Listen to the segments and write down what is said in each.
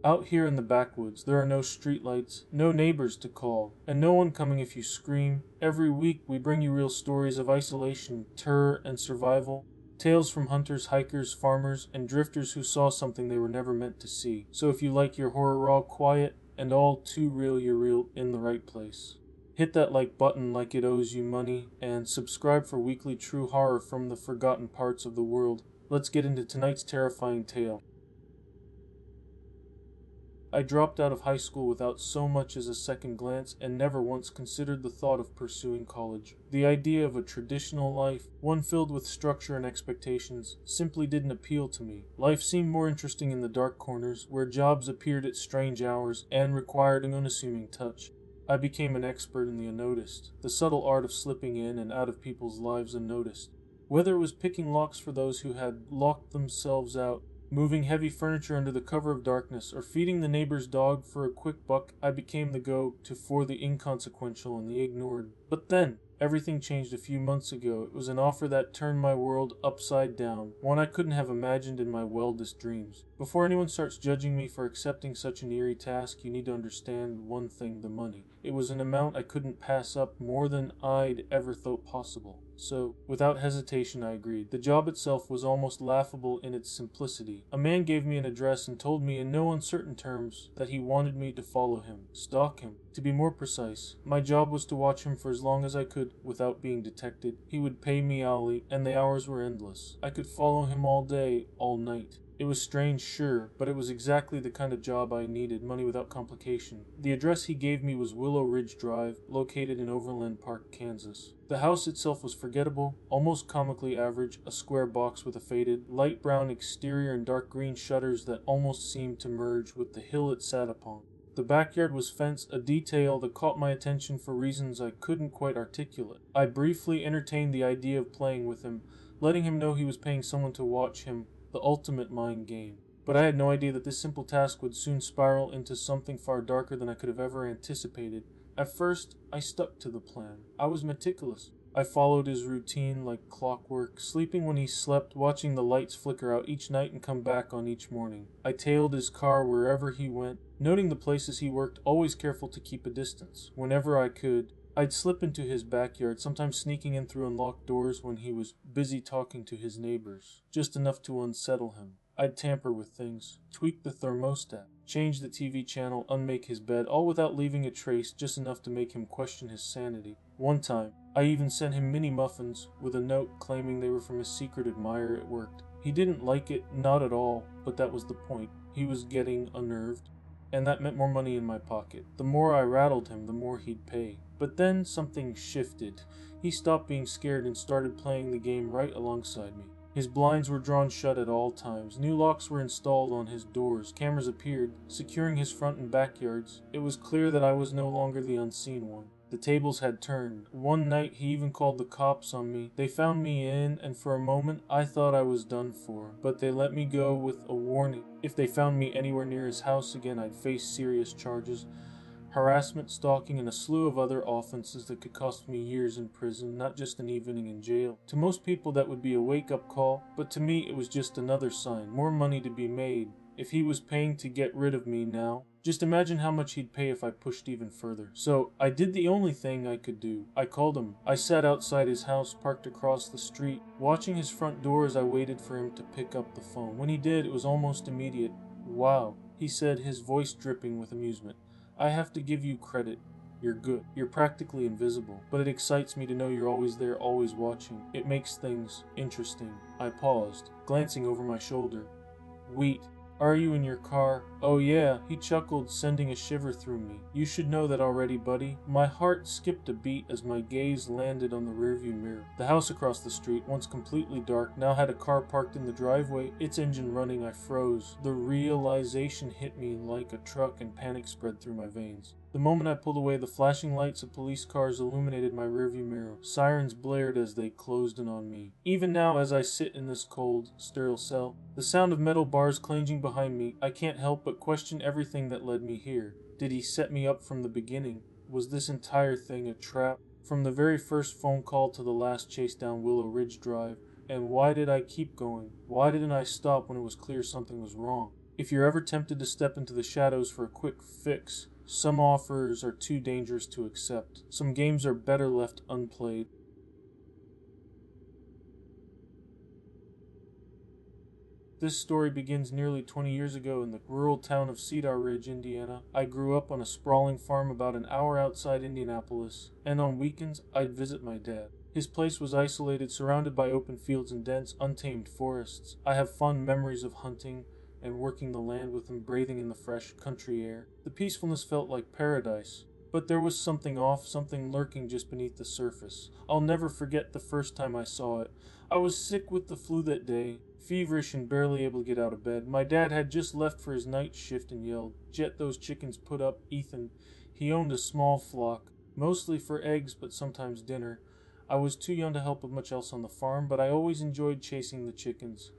Out here in the backwoods, there are no streetlights, no neighbors to call, and no one coming if you scream. Every week, we bring you real stories of isolation, terror, and survival. Tales from hunters, hikers, farmers, and drifters who saw something they were never meant to see. So if you like your horror raw, quiet, and all too real, you're real in the right place. Hit that like button like it owes you money, and subscribe for weekly true horror from the forgotten parts of the world. Let's get into tonight's terrifying tale. I dropped out of high school without so much as a second glance and never once considered the thought of pursuing college. The idea of a traditional life, one filled with structure and expectations, simply didn't appeal to me. Life seemed more interesting in the dark corners, where jobs appeared at strange hours and required an unassuming touch. I became an expert in the unnoticed, the subtle art of slipping in and out of people's lives unnoticed. Whether it was picking locks for those who had locked themselves out, moving heavy furniture under the cover of darkness, or feeding the neighbor's dog for a quick buck, I became the go-to for the inconsequential and the ignored. But then, everything changed a few months ago. It was an offer that turned my world upside down, one I couldn't have imagined in my wildest dreams. Before anyone starts judging me for accepting such an eerie task, you need to understand one thing: the money. It was an amount I couldn't pass up, more than I'd ever thought possible. So, without hesitation, I agreed. The job itself was almost laughable in its simplicity. A man gave me an address and told me in no uncertain terms that he wanted me to follow him, stalk him. To be more precise, my job was to watch him for as long as I could without being detected. He would pay me hourly, and the hours were endless. I could follow him all day, all night. It was strange, sure, but it was exactly the kind of job I needed, money without complication. The address he gave me was Willow Ridge Drive, located in Overland Park, Kansas. The house itself was forgettable, almost comically average, a square box with a faded, light brown exterior and dark green shutters that almost seemed to merge with the hill it sat upon. The backyard was fenced, a detail that caught my attention for reasons I couldn't quite articulate. I briefly entertained the idea of playing with him, letting him know he was paying someone to watch him, the ultimate mind game. But I had no idea that this simple task would soon spiral into something far darker than I could have ever anticipated. At first, I stuck to the plan. I was meticulous. I followed his routine like clockwork, sleeping when he slept, watching the lights flicker out each night and come back on each morning. I tailed his car wherever he went, noting the places he worked, always careful to keep a distance. Whenever I could, I'd slip into his backyard, sometimes sneaking in through unlocked doors when he was busy talking to his neighbors, just enough to unsettle him. I'd tamper with things, tweak the thermostat, change the TV channel, unmake his bed, all without leaving a trace, just enough to make him question his sanity. One time, I even sent him mini muffins with a note claiming they were from his secret admirer. It worked. He didn't like it, not at all, but that was the point. He was getting unnerved, and that meant more money in my pocket. The more I rattled him, the more he'd pay. But then something shifted. He stopped being scared and started playing the game right alongside me. His blinds were drawn shut at all times. New locks were installed on his doors. Cameras appeared, securing his front and backyards. It was clear that I was no longer the unseen one. The tables had turned. One night he even called the cops on me. They found me in, and for a moment I thought I was done for. But they let me go with a warning. If they found me anywhere near his house again, I'd face serious charges. Harassment, stalking, and a slew of other offenses that could cost me years in prison, not just an evening in jail. To most people that would be a wake-up call, but to me it was just another sign. More money to be made. If he was paying to get rid of me now, just imagine how much he'd pay if I pushed even further. So, I did the only thing I could do. I called him. I sat outside his house, parked across the street, watching his front door as I waited for him to pick up the phone. When he did, it was almost immediate. "Wow," he said, his voice dripping with amusement. "I have to give you credit. You're good. You're practically invisible. But it excites me to know you're always there, always watching. It makes things interesting." I paused, glancing over my shoulder. "Wheat. Are you in your car?" "Oh yeah," he chuckled, sending a shiver through me. "You should know that already, buddy." My heart skipped a beat as my gaze landed on the rearview mirror. The house across the street, once completely dark, now had a car parked in the driveway, its engine running. I froze. The realization hit me like a truck and panic spread through my veins. The moment I pulled away, the flashing lights of police cars illuminated my rearview mirror. Sirens blared as they closed in on me. Even now, as I sit in this cold, sterile cell, the sound of metal bars clanging behind me, I can't help but question everything that led me here. Did he set me up from the beginning? Was this entire thing a trap? From the very first phone call to the last chase down Willow Ridge Drive. And why did I keep going? Why didn't I stop when it was clear something was wrong? If you're ever tempted to step into the shadows for a quick fix, some offers are too dangerous to accept. Some games are better left unplayed. This story begins nearly 20 years ago in the rural town of Cedar Ridge, Indiana. I grew up on a sprawling farm about an hour outside Indianapolis, and on weekends I'd visit my dad. His place was isolated, surrounded by open fields and dense, untamed forests. I have fond memories of hunting and working the land with him, breathing in the fresh country air. The peacefulness felt like paradise. But there was something off, something lurking just beneath the surface. I'll never forget the first time I saw it. I was sick with the flu that day, feverish and barely able to get out of bed. My dad had just left for his night shift and yelled, "Jet those chickens put up, Ethan." He owned a small flock, mostly for eggs but sometimes dinner. I was too young to help with much else on the farm, but I always enjoyed chasing the chickens.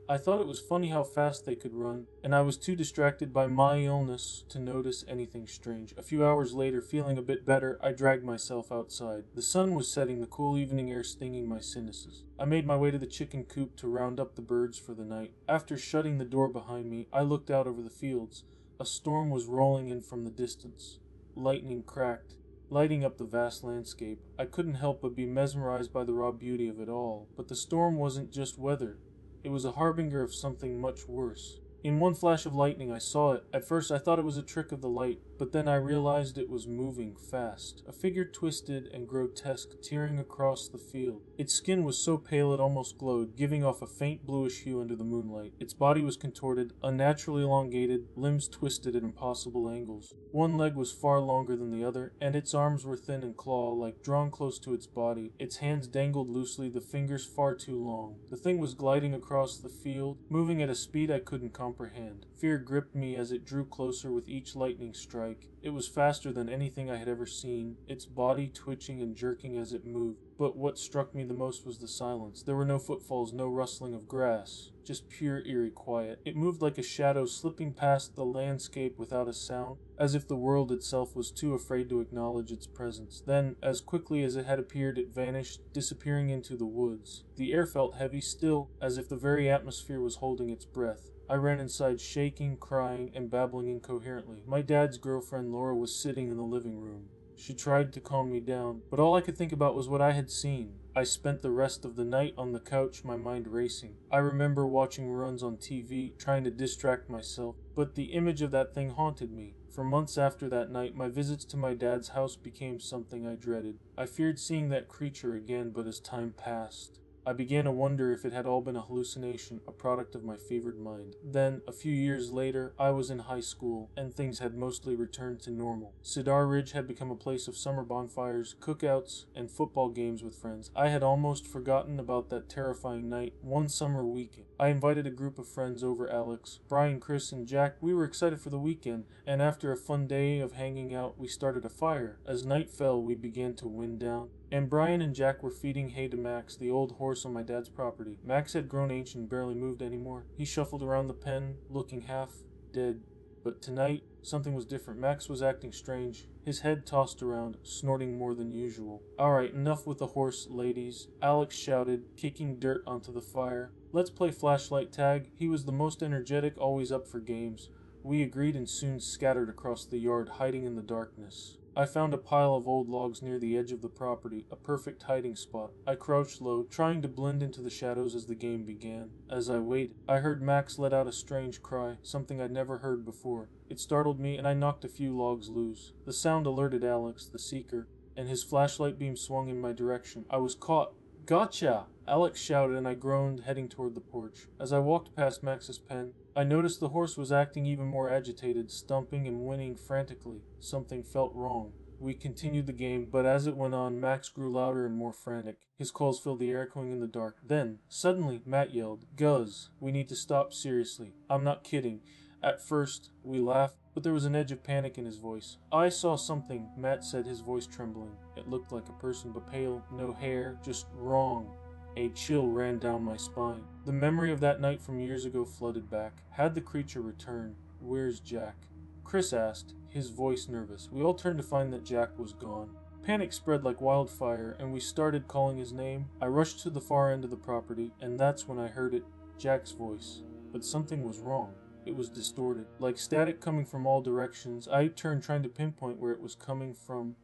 I thought it was funny how fast they could run, and I was too distracted by my illness to notice anything strange. A few hours later, feeling a bit better, I dragged myself outside. The sun was setting, the cool evening air stinging my sinuses. I made my way to the chicken coop to round up the birds for the night. After shutting the door behind me, I looked out over the fields. A storm was rolling in from the distance. Lightning cracked, lighting up the vast landscape. I couldn't help but be mesmerized by the raw beauty of it all. But the storm wasn't just weather. It was a harbinger of something much worse. In one flash of lightning I saw it. At first I thought it was a trick of the light, but then I realized it was moving fast. A figure twisted and grotesque, tearing across the field. Its skin was so pale it almost glowed, giving off a faint bluish hue under the moonlight. Its body was contorted, unnaturally elongated, limbs twisted at impossible angles. One leg was far longer than the other, and its arms were thin and claw-like, drawn close to its body. Its hands dangled loosely, the fingers far too long. The thing was gliding across the field, moving at a speed I couldn't comprehend. Fear gripped me as it drew closer with each lightning strike. It was faster than anything I had ever seen, its body twitching and jerking as it moved. But what struck me the most was the silence. There were no footfalls, no rustling of grass, just pure eerie quiet. It moved like a shadow, slipping past the landscape without a sound, as if the world itself was too afraid to acknowledge its presence. Then, as quickly as it had appeared, it vanished, disappearing into the woods. The air felt heavy, still, as if the very atmosphere was holding its breath. I ran inside, shaking, crying, and babbling incoherently. My dad's girlfriend, Laura, was sitting in the living room. She tried to calm me down, but all I could think about was what I had seen. I spent the rest of the night on the couch, my mind racing. I remember watching runs on TV, trying to distract myself, but the image of that thing haunted me. For months after that night, my visits to my dad's house became something I dreaded. I feared seeing that creature again, but as time passed, I began to wonder if it had all been a hallucination, a product of my fevered mind. Then, a few years later, I was in high school, and things had mostly returned to normal. Cedar Ridge had become a place of summer bonfires, cookouts, and football games with friends. I had almost forgotten about that terrifying night, one summer weekend. I invited a group of friends over: Alex, Brian, Chris, and Jack. We were excited for the weekend, and after a fun day of hanging out, we started a fire. As night fell, we began to wind down, and Brian and Jack were feeding hay to Max, the old horse on my dad's property. Max had grown ancient and barely moved anymore. He shuffled around the pen, looking half dead. But tonight, something was different. Max was acting strange. His head tossed around, snorting more than usual. "Alright, enough with the horse, ladies," Alex shouted, kicking dirt onto the fire. "Let's play flashlight tag." He was the most energetic, always up for games. We agreed and soon scattered across the yard, hiding in the darkness. I found a pile of old logs near the edge of the property, a perfect hiding spot. I crouched low, trying to blend into the shadows as the game began. As I waited, I heard Max let out a strange cry, something I'd never heard before. It startled me, and I knocked a few logs loose. The sound alerted Alex, the seeker, and his flashlight beam swung in my direction. I was caught. "Gotcha!" Alex shouted, and I groaned, heading toward the porch. As I walked past Max's pen, I noticed the horse was acting even more agitated, stumping and whinnying frantically. Something felt wrong. We continued the game, but as it went on, Max grew louder and more frantic. His calls filled the air, echoing in the dark. Then, suddenly, Matt yelled, "Guz, we need to stop, seriously. I'm not kidding." At first, we laughed, but there was an edge of panic in his voice. "I saw something," Matt said, his voice trembling. It looked like a person, but pale, no hair, just wrong. A chill ran down my spine. The memory of that night from years ago flooded back. Had the creature returned? "Where's Jack?" Chris asked, his voice nervous. We all turned to find that Jack was gone. Panic spread like wildfire, and we started calling his name. I rushed to the far end of the property, and that's when I heard it, Jack's voice. But something was wrong. It was distorted, like static coming from all directions. I turned trying to pinpoint where it was coming from.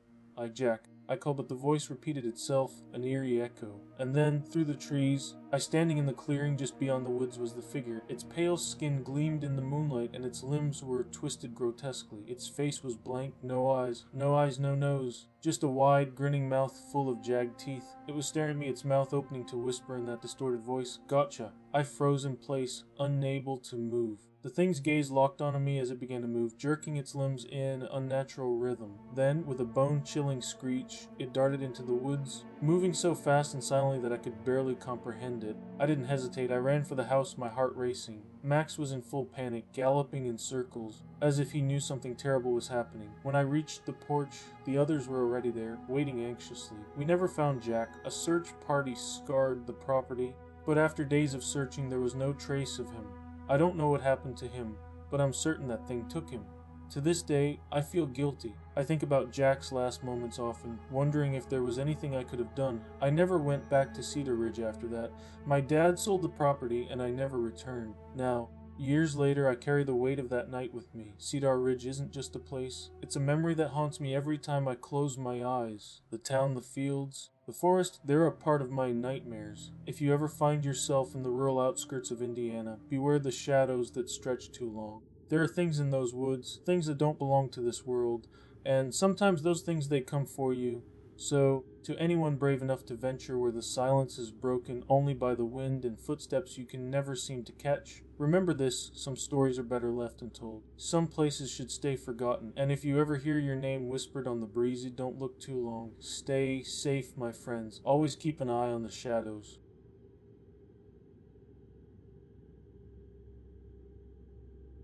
Jack, I called, but the voice repeated itself, an eerie echo. And then, through the trees, standing in the clearing just beyond the woods, was the figure. Its pale skin gleamed in the moonlight, and its limbs were twisted grotesquely. Its face was blank, no eyes, no nose, just a wide, grinning mouth full of jagged teeth. It was staring at me, its mouth opening to whisper in that distorted voice, "Gotcha." I froze in place, unable to move. The thing's gaze locked onto me as it began to move, jerking its limbs in unnatural rhythm. Then, with a bone-chilling screech, it darted into the woods, moving so fast and silently that I could barely comprehend it. I didn't hesitate. I ran for the house, my heart racing. Max was in full panic, galloping in circles, as if he knew something terrible was happening. When I reached the porch, the others were already there, waiting anxiously. We never found Jack. A search party scoured the property, but after days of searching, there was no trace of him. I don't know what happened to him, but I'm certain that thing took him. To this day, I feel guilty. I think about Jack's last moments often, wondering if there was anything I could have done. I never went back to Cedar Ridge after that. My dad sold the property, and I never returned. Now, years later, I carry the weight of that night with me. Cedar Ridge isn't just a place. It's a memory that haunts me every time I close my eyes. The town, the fields, the forest, they're a part of my nightmares. If you ever find yourself in the rural outskirts of Indiana, beware the shadows that stretch too long. There are things in those woods, things that don't belong to this world, and sometimes those things, they come for you. So, to anyone brave enough to venture where the silence is broken only by the wind and footsteps you can never seem to catch, remember this: some stories are better left untold. Some places should stay forgotten, and if you ever hear your name whispered on the breeze, don't look too long. Stay safe, my friends. Always keep an eye on the shadows.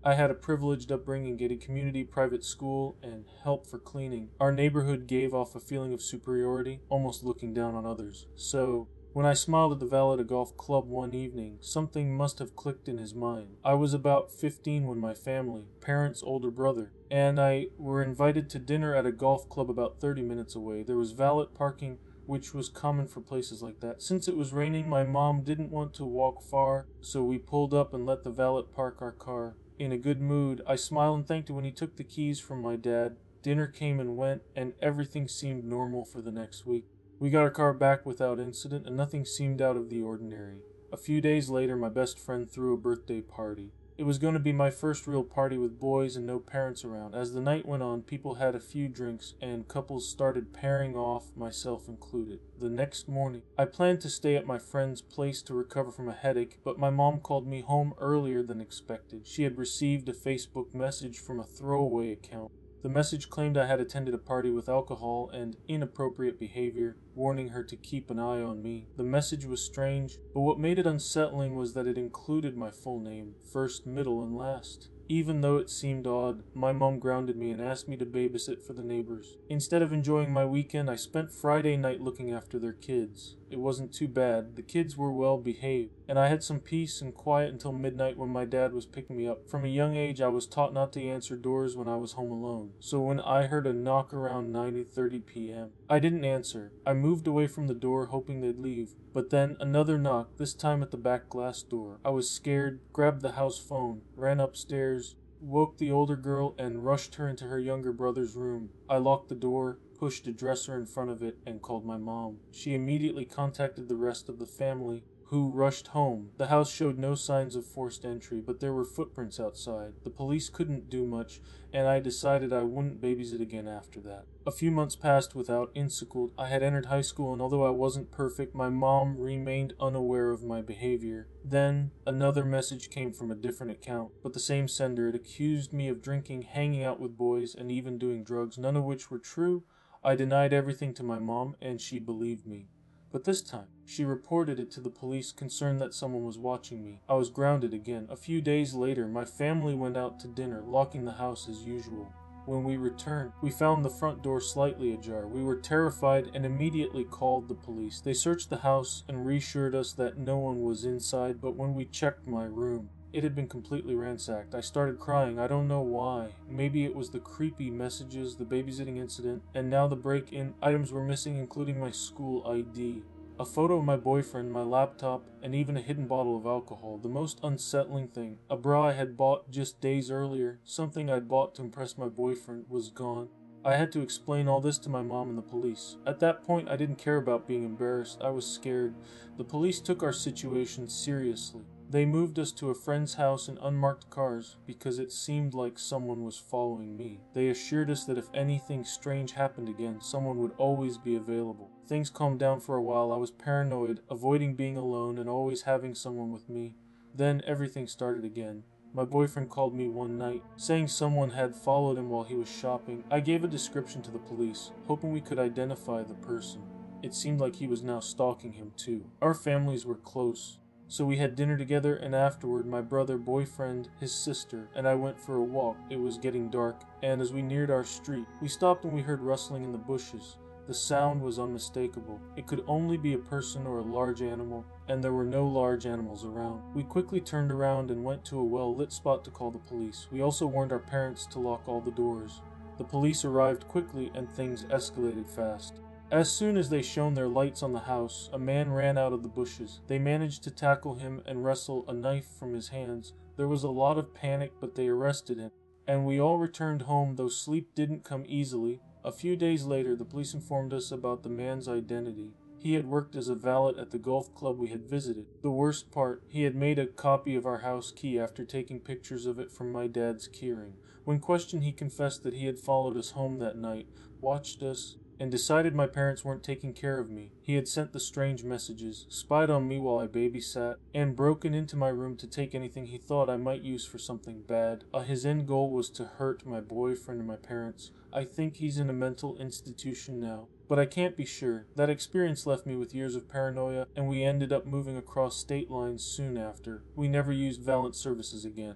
I had a privileged upbringing, getting community private school and help for cleaning. Our neighborhood gave off a feeling of superiority, almost looking down on others. So, when I smiled at the valet at a golf club one evening, something must have clicked in his mind. I was about 15 when my family, parents' older brother, and I were invited to dinner at a golf club about 30 minutes away. There was valet parking, which was common for places like that. Since it was raining, my mom didn't want to walk far, so we pulled up and let the valet park our car. In a good mood, I smiled and thanked him when he took the keys from my dad. Dinner came and went, and everything seemed normal for the next week. We got our car back without incident, and nothing seemed out of the ordinary. A few days later, my best friend threw a birthday party. It was going to be my first real party with boys and no parents around. As the night went on, people had a few drinks, and couples started pairing off, myself included. The next morning, I planned to stay at my friend's place to recover from a headache, but my mom called me home earlier than expected. She had received a Facebook message from a throwaway account. The message claimed I had attended a party with alcohol and inappropriate behavior, warning her to keep an eye on me. The message was strange, but what made it unsettling was that it included my full name, first, middle, and last. Even though it seemed odd, my mom grounded me and asked me to babysit for the neighbors. Instead of enjoying my weekend, I spent Friday night looking after their kids. It wasn't too bad. The kids were well behaved, and I had some peace and quiet until midnight when my dad was picking me up. From a young age, I was taught not to answer doors when I was home alone. So when I heard a knock around 9:30 p.m., I didn't answer. I moved away from the door, hoping they'd leave. But then another knock, this time at the back glass door. I was scared, grabbed the house phone, ran upstairs, woke the older girl, and rushed her into her younger brother's room. I locked the door, pushed a dresser in front of it, and called my mom. She immediately contacted the rest of the family, who rushed home. The house showed no signs of forced entry, but there were footprints outside. The police couldn't do much, and I decided I wouldn't babysit again after that. A few months passed without incident. I had entered high school, and although I wasn't perfect, my mom remained unaware of my behavior. Then, another message came from a different account, but the same sender. It accused me of drinking, hanging out with boys, and even doing drugs, none of which were true. I denied everything to my mom, and she believed me. But this time, she reported it to the police, concerned that someone was watching me. I was grounded again. A few days later, my family went out to dinner, locking the house as usual. When we returned, we found the front door slightly ajar. We were terrified and immediately called the police. They searched the house and reassured us that no one was inside, but when we checked my room, it had been completely ransacked. I started crying. I don't know why. Maybe it was the creepy messages, the babysitting incident, and now the break-in. Items were missing, including my school ID. A photo of my boyfriend, my laptop, and even a hidden bottle of alcohol. The most unsettling thing, a bra I had bought just days earlier, something I'd bought to impress my boyfriend, was gone. I had to explain all this to my mom and the police. At that point, I didn't care about being embarrassed. I was scared. The police took our situation seriously. They moved us to a friend's house in unmarked cars because it seemed like someone was following me. They assured us that if anything strange happened again, someone would always be available. Things calmed down for a while. I was paranoid, avoiding being alone and always having someone with me. Then everything started again. My boyfriend called me one night, saying someone had followed him while he was shopping. I gave a description to the police, hoping we could identify the person. It seemed like he was now stalking him too. Our families were close, so we had dinner together, and afterward my brother, boyfriend, his sister, and I went for a walk. It was getting dark, and as we neared our street, we stopped and we heard rustling in the bushes. The sound was unmistakable. It could only be a person or a large animal, and there were no large animals around. We quickly turned around and went to a well-lit spot to call the police. We also warned our parents to lock all the doors. The police arrived quickly and things escalated fast. As soon as they shone their lights on the house, a man ran out of the bushes. They managed to tackle him and wrestle a knife from his hands. There was a lot of panic, but they arrested him, and we all returned home, though sleep didn't come easily. A few days later, the police informed us about the man's identity. He had worked as a valet at the golf club we had visited. The worst part, he had made a copy of our house key after taking pictures of it from my dad's keyring. When questioned, he confessed that he had followed us home that night, watched us, and decided my parents weren't taking care of me. He had sent the strange messages, spied on me while I babysat, and broken into my room to take anything he thought I might use for something bad. His end goal was to hurt my boyfriend and my parents. I think he's in a mental institution now, but I can't be sure. That experience left me with years of paranoia, and we ended up moving across state lines soon after. We never used valet services again.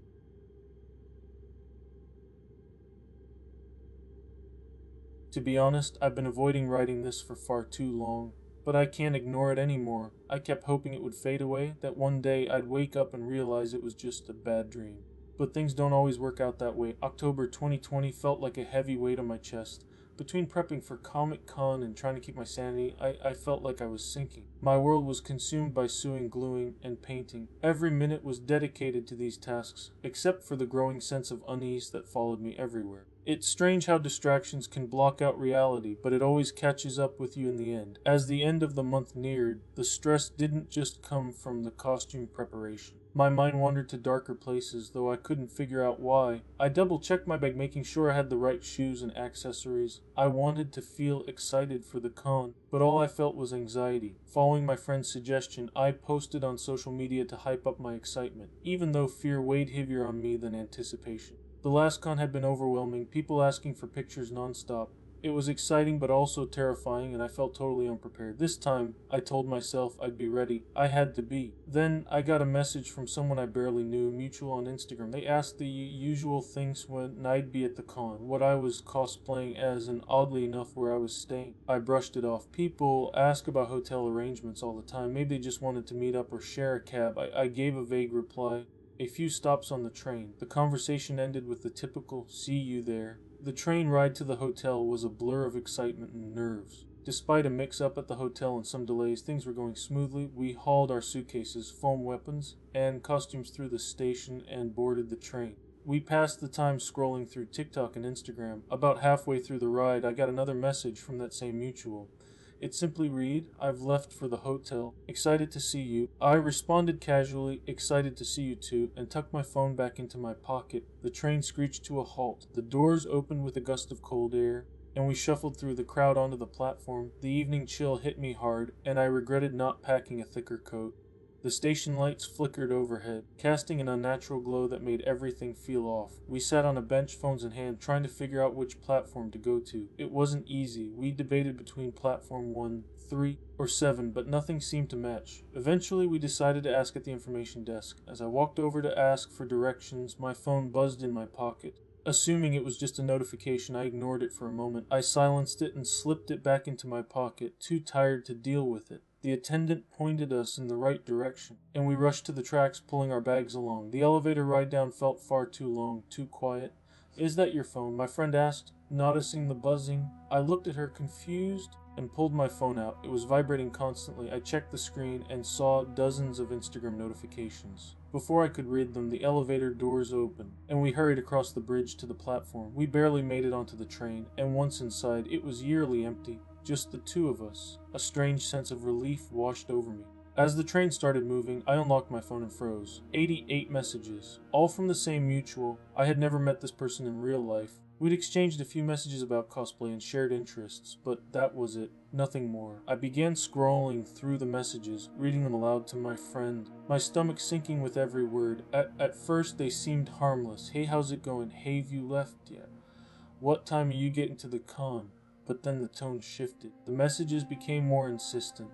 To be honest, I've been avoiding writing this for far too long, but I can't ignore it anymore. I kept hoping it would fade away, that one day I'd wake up and realize it was just a bad dream. But things don't always work out that way. October 2020 felt like a heavy weight on my chest. Between prepping for Comic Con and trying to keep my sanity, I felt like I was sinking. My world was consumed by sewing, gluing, and painting. Every minute was dedicated to these tasks, except for the growing sense of unease that followed me everywhere. It's strange how distractions can block out reality, but it always catches up with you in the end. As the end of the month neared, the stress didn't just come from the costume preparation. My mind wandered to darker places, though I couldn't figure out why. I double-checked my bag, making sure I had the right shoes and accessories. I wanted to feel excited for the con, but all I felt was anxiety. Following my friend's suggestion, I posted on social media to hype up my excitement, even though fear weighed heavier on me than anticipation. The last con had been overwhelming, people asking for pictures nonstop. It was exciting but also terrifying, and I felt totally unprepared. This time, I told myself I'd be ready. I had to be. Then, I got a message from someone I barely knew, mutual on Instagram. They asked the usual things when I'd be at the con, what I was cosplaying as, and oddly enough, where I was staying. I brushed it off. People ask about hotel arrangements all the time. Maybe they just wanted to meet up or share a cab. I gave a vague reply. A few stops on the train. The conversation ended with the typical, "See you there." The train ride to the hotel was a blur of excitement and nerves. Despite a mix-up at the hotel and some delays, things were going smoothly. We hauled our suitcases, foam weapons, and costumes through the station and boarded the train. We passed the time scrolling through TikTok and Instagram. About halfway through the ride, I got another message from that same mutual. It simply read, "I've left for the hotel. Excited to see you." I responded casually, "Excited to see you too," and tucked my phone back into my pocket. The train screeched to a halt. The doors opened with a gust of cold air, and we shuffled through the crowd onto the platform. The evening chill hit me hard, and I regretted not packing a thicker coat. The station lights flickered overhead, casting an unnatural glow that made everything feel off. We sat on a bench, phones in hand, trying to figure out which platform to go to. It wasn't easy. We debated between platform 1, 3, or 7, but nothing seemed to match. Eventually, we decided to ask at the information desk. As I walked over to ask for directions, my phone buzzed in my pocket. Assuming it was just a notification, I ignored it for a moment. I silenced it and slipped it back into my pocket, too tired to deal with it. The attendant pointed us in the right direction, and we rushed to the tracks, pulling our bags along. The elevator ride down felt far too long, too quiet. "Is that your phone?" my friend asked, noticing the buzzing. I looked at her confused and pulled my phone out. It was vibrating constantly. I checked the screen and saw dozens of Instagram notifications. Before I could read them, the elevator doors opened, and we hurried across the bridge to the platform. We barely made it onto the train, and once inside, it was eerily empty. Just the two of us. A strange sense of relief washed over me. As the train started moving, I unlocked my phone and froze. 88 messages, all from the same mutual. I had never met this person in real life. We'd exchanged a few messages about cosplay and shared interests, but that was it. Nothing more. I began scrolling through the messages, reading them aloud to my friend, my stomach sinking with every word. At first they seemed harmless. "Hey, how's it going? Hey, have you left yet? What time are you getting to the con?" But then the tone shifted. The messages became more insistent.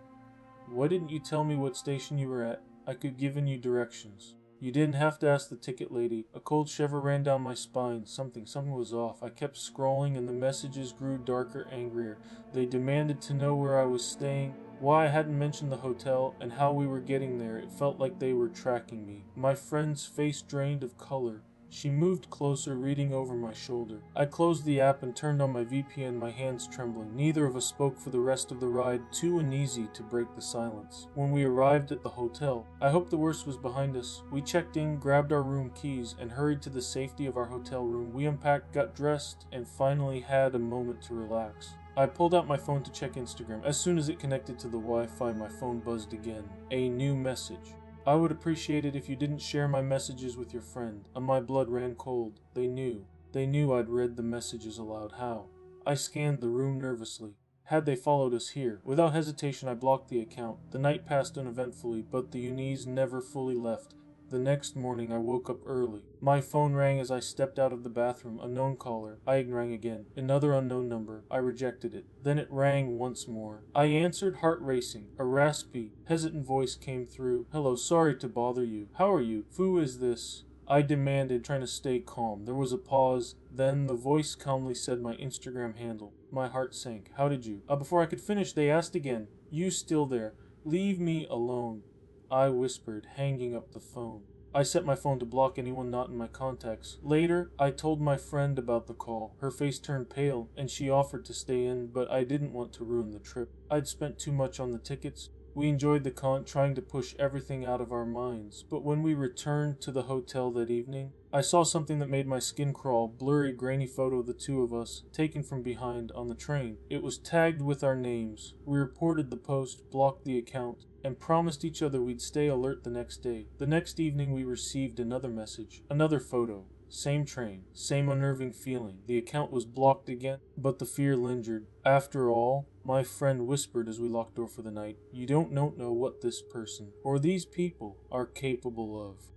"Why didn't you tell me what station you were at? I could given you directions." "You didn't have to ask the ticket lady." A cold shiver ran down my spine. Something was off. I kept scrolling and the messages grew darker, angrier. They demanded to know where I was staying, why I hadn't mentioned the hotel, and how we were getting there. It felt like they were tracking me. My friend's face drained of color. She moved closer, reading over my shoulder. I closed the app and turned on my VPN, my hands trembling. Neither of us spoke for the rest of the ride, too uneasy to break the silence. When we arrived at the hotel, I hoped the worst was behind us. We checked in, grabbed our room keys, and hurried to the safety of our hotel room. We unpacked, got dressed, and finally had a moment to relax. I pulled out my phone to check Instagram. As soon as it connected to the Wi-Fi, my phone buzzed again. A new message. "I would appreciate it if you didn't share my messages with your friend." And my blood ran cold. They knew. They knew I'd read the messages aloud. How? I scanned the room nervously. Had they followed us here? Without hesitation, I blocked the account. The night passed uneventfully, but the unease never fully left. The next morning, I woke up early. My phone rang as I stepped out of the bathroom. A known caller. I rang again. Another unknown number. I rejected it. Then it rang once more. I answered, heart racing. A raspy, hesitant voice came through. "Hello, sorry to bother you. How are you? Who is this?" I demanded, trying to stay calm. There was a pause. Then the voice calmly said my Instagram handle. My heart sank. "How did you?" Before I could finish, they asked again. "You still there? Leave me alone." I whispered, hanging up the phone. I set my phone to block anyone not in my contacts. Later, I told my friend about the call. Her face turned pale, and she offered to stay in, but I didn't want to ruin the trip. I'd spent too much on the tickets. We enjoyed the con, trying to push everything out of our minds. But when we returned to the hotel that evening, I saw something that made my skin crawl. Blurry, grainy photo of the two of us, taken from behind on the train. It was tagged with our names. We reported the post, blocked the account, and promised each other we'd stay alert the next day. The next evening we received another message, another photo. Same train, same unnerving feeling. The account was blocked again, but the fear lingered. "After all," my friend whispered as we locked door for the night, "you don't know what this person, or these people, are capable of."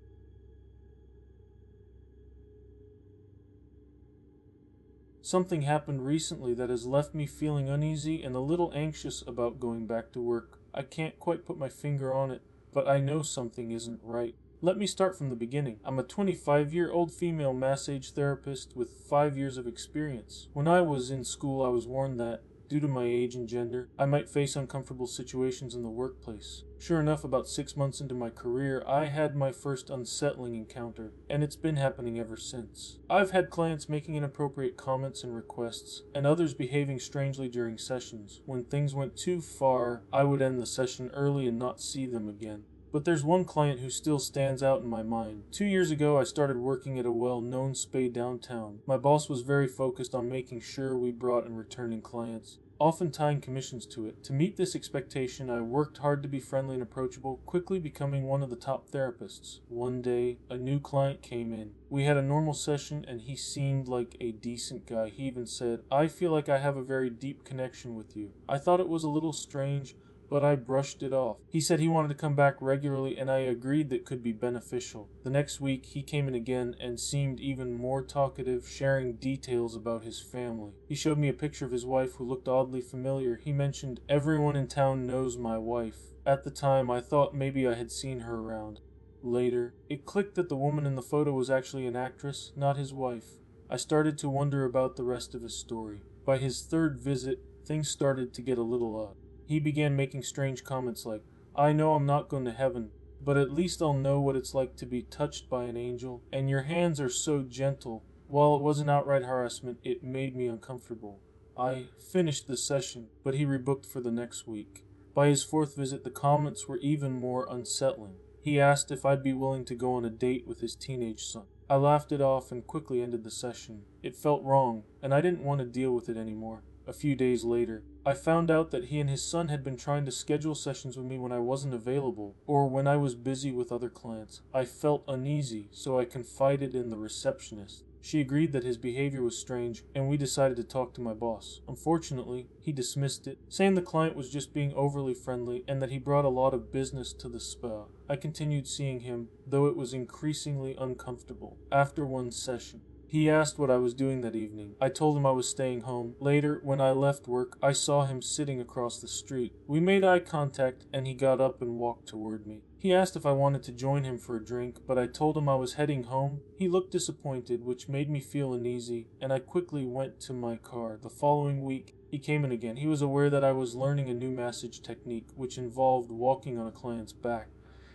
Something happened recently that has left me feeling uneasy and a little anxious about going back to work. I can't quite put my finger on it, but I know something isn't right. Let me start from the beginning. I'm a 25-year-old female massage therapist with 5 years of experience. When I was in school, I was warned that, due to my age and gender, I might face uncomfortable situations in the workplace. Sure enough, about 6 months into my career, I had my first unsettling encounter, and it's been happening ever since. I've had clients making inappropriate comments and requests, and others behaving strangely during sessions. When things went too far, I would end the session early and not see them again. But there's one client who still stands out in my mind. 2 years ago, I started working at a well-known spa downtown. My boss was very focused on making sure we brought in returning clients, often tying commissions to it. To meet this expectation, I worked hard to be friendly and approachable, quickly becoming one of the top therapists. One day, a new client came in. We had a normal session, and he seemed like a decent guy. He even said, "I feel like I have a very deep connection with you." I thought it was a little strange, but I brushed it off. He said he wanted to come back regularly, and I agreed that could be beneficial. The next week, he came in again and seemed even more talkative, sharing details about his family. He showed me a picture of his wife who looked oddly familiar. He mentioned, "Everyone in town knows my wife." At the time, I thought maybe I had seen her around. Later, it clicked that the woman in the photo was actually an actress, not his wife. I started to wonder about the rest of his story. By his third visit, things started to get a little odd. He began making strange comments like, "I know I'm not going to heaven, but at least I'll know what it's like to be touched by an angel, and your hands are so gentle. While it wasn't outright harassment, it made me uncomfortable. I finished the session, but he rebooked for the next week. By his fourth visit, the comments were even more unsettling. He asked if I'd be willing to go on a date with his teenage son. I laughed it off and quickly ended the session. It felt wrong, and I didn't want to deal with it anymore. A few days later, I found out that he and his son had been trying to schedule sessions with me when I wasn't available, or when I was busy with other clients. I felt uneasy, so I confided in the receptionist. She agreed that his behavior was strange, and we decided to talk to my boss. Unfortunately, he dismissed it, saying the client was just being overly friendly and that he brought a lot of business to the spa. I continued seeing him, though it was increasingly uncomfortable. After one session, he asked what I was doing that evening. I told him I was staying home. Later, when I left work, I saw him sitting across the street. We made eye contact, and he got up and walked toward me. He asked if I wanted to join him for a drink, but I told him I was heading home. He looked disappointed, which made me feel uneasy, and I quickly went to my car. The following week, he came in again. He was aware that I was learning a new massage technique, which involved walking on a client's back.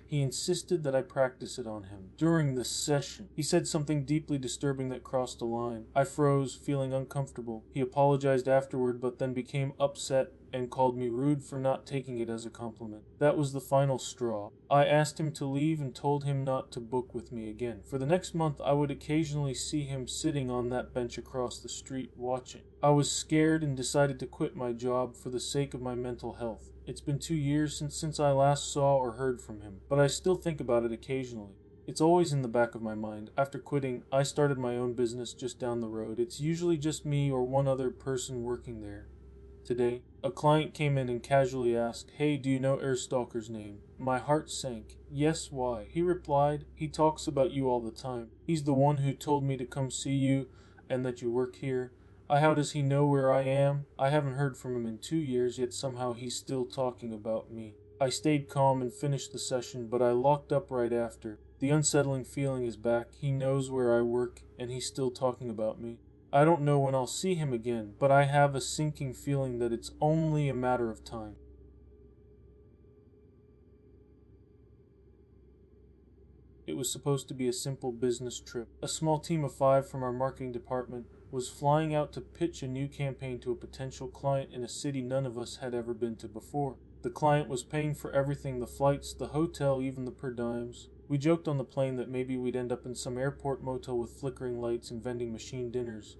He insisted that I practice it on him. During the session, he said something deeply disturbing that crossed a line. I froze, feeling uncomfortable. He apologized afterward, but then became upset and called me rude for not taking it as a compliment. That was the final straw. I asked him to leave and told him not to book with me again. For the next month, I would occasionally see him sitting on that bench across the street watching. I was scared and decided to quit my job for the sake of my mental health. It's been 2 years since I last saw or heard from him, but I still think about it occasionally. It's always in the back of my mind. After quitting, I started my own business just down the road. It's usually just me or one other person working there. Today, a client came in and casually asked, "Hey, do you know Stalker's name?" My heart sank. "Yes, why?" He replied, "He talks about you all the time. He's the one who told me to come see you and that you work here." How does he know where I am? I haven't heard from him in 2 years, yet somehow he's still talking about me. I stayed calm and finished the session, but I locked up right after. The unsettling feeling is back. He knows where I work, and he's still talking about me. I don't know when I'll see him again, but I have a sinking feeling that it's only a matter of time. It was supposed to be a simple business trip. A small team of 5 from our marketing department was flying out to pitch a new campaign to a potential client in a city none of us had ever been to before. The client was paying for everything, the flights, the hotel, even the per diems. We joked on the plane that maybe we'd end up in some airport motel with flickering lights and vending machine dinners.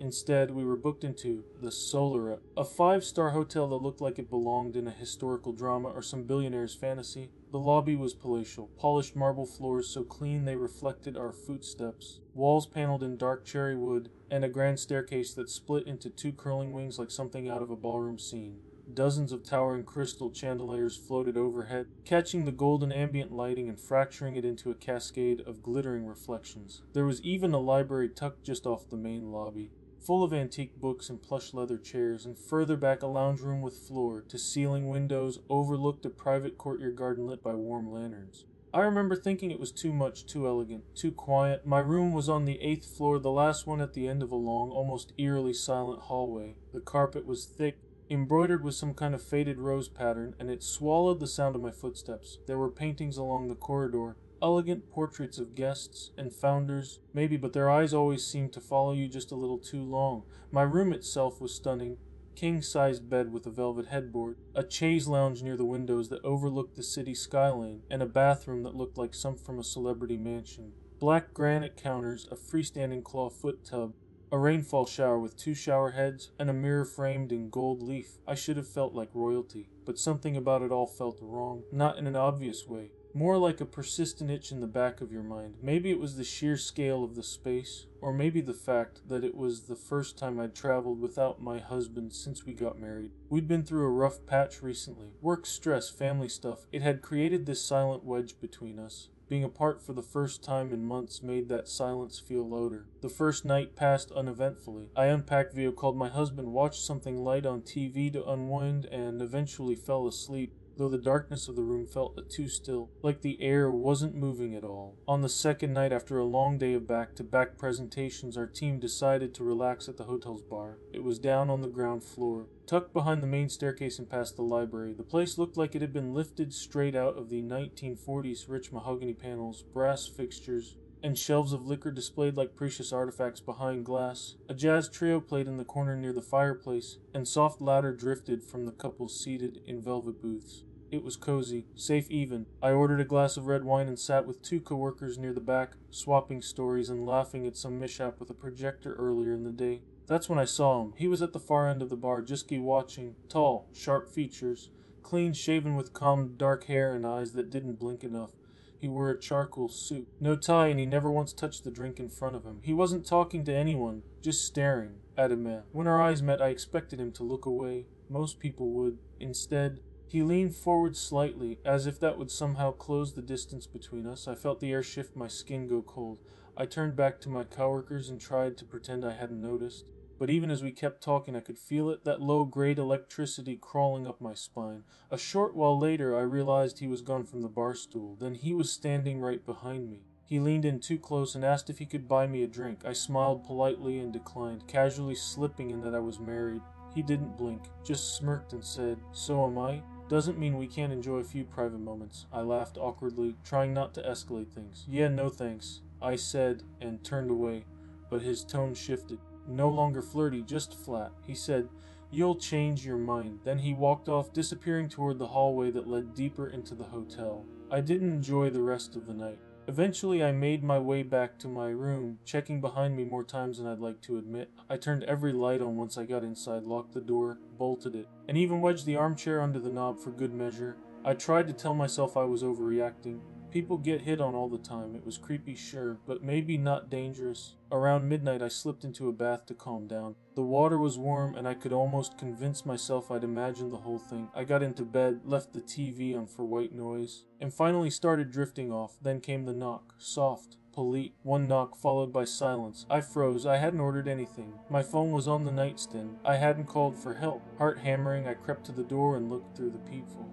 Instead, we were booked into the Solar, a 5-star hotel that looked like it belonged in a historical drama or some billionaire's fantasy. The lobby was palatial, polished marble floors so clean they reflected our footsteps, walls paneled in dark cherry wood, and a grand staircase that split into 2 curling wings like something out of a ballroom scene. Dozens of towering crystal chandeliers floated overhead, catching the golden ambient lighting and fracturing it into a cascade of glittering reflections. There was even a library tucked just off the main lobby, full of antique books and plush leather chairs, and further back a lounge room with floor-to-ceiling windows overlooked a private courtyard garden lit by warm lanterns. I remember thinking it was too much, too elegant, too quiet. My room was on the 8th floor, the last one at the end of a long, almost eerily silent hallway. The carpet was thick, embroidered with some kind of faded rose pattern, and it swallowed the sound of my footsteps. There were paintings along the corridor, elegant portraits of guests and founders, maybe, but their eyes always seemed to follow you just a little too long. My room itself was stunning. King-sized bed with a velvet headboard, a chaise lounge near the windows that overlooked the city skyline, and a bathroom that looked like some from a celebrity mansion. Black granite counters, a freestanding claw foot tub, a rainfall shower with 2 shower heads, and a mirror framed in gold leaf. I should have felt like royalty, but something about it all felt wrong, not in an obvious way. More like a persistent itch in the back of your mind. Maybe it was the sheer scale of the space, or maybe the fact that it was the first time I'd traveled without my husband since we got married. We'd been through a rough patch recently. Work stress, family stuff. It had created this silent wedge between us. Being apart for the first time in months made that silence feel louder. The first night passed uneventfully. I unpacked, video called my husband, watched something light on TV to unwind, and eventually fell asleep, though the darkness of the room felt too still, like the air wasn't moving at all. On the second night, after a long day of back-to-back presentations, our team decided to relax at the hotel's bar. It was down on the ground floor, tucked behind the main staircase and past the library. The place looked like it had been lifted straight out of the 1940s, rich mahogany panels, brass fixtures, and shelves of liquor displayed like precious artifacts behind glass. A jazz trio played in the corner near the fireplace, and soft laughter drifted from the couples seated in velvet booths. It was cozy, safe even. I ordered a glass of red wine and sat with two coworkers near the back, swapping stories and laughing at some mishap with a projector earlier in the day. That's when I saw him. He was at the far end of the bar, just watching. Tall, sharp features, clean shaven with calm dark hair and eyes that didn't blink enough. He wore a charcoal suit, no tie, and he never once touched the drink in front of him. He wasn't talking to anyone, just staring at a man. When our eyes met, I expected him to look away. Most people would. Instead, he leaned forward slightly, as if that would somehow close the distance between us. I felt the air shift, my skin go cold. I turned back to my coworkers and tried to pretend I hadn't noticed. But even as we kept talking, I could feel it, that low-grade electricity crawling up my spine. A short while later, I realized he was gone from the bar stool. Then he was standing right behind me. He leaned in too close and asked if he could buy me a drink. I smiled politely and declined, casually slipping in that I was married. He didn't blink, just smirked and said, "So am I? Doesn't mean we can't enjoy a few private moments." I laughed awkwardly, trying not to escalate things. "Yeah, no thanks," I said, and turned away. But his tone shifted. No longer flirty, just flat. He said, "You'll change your mind." Then he walked off, disappearing toward the hallway that led deeper into the hotel. I didn't enjoy the rest of the night. Eventually, I made my way back to my room, checking behind me more times than I'd like to admit. I turned every light on once I got inside, locked the door, bolted it, and even wedged the armchair under the knob for good measure. I tried to tell myself I was overreacting. People get hit on all the time. It was creepy, sure, but maybe not dangerous. Around midnight, I slipped into a bath to calm down. The water was warm, and I could almost convince myself I'd imagined the whole thing. I got into bed, left the TV on for white noise, and finally started drifting off. Then came the knock. Soft, polite. One knock followed by silence. I froze. I hadn't ordered anything. My phone was on the nightstand. I hadn't called for help. Heart hammering, I crept to the door and looked through the peephole.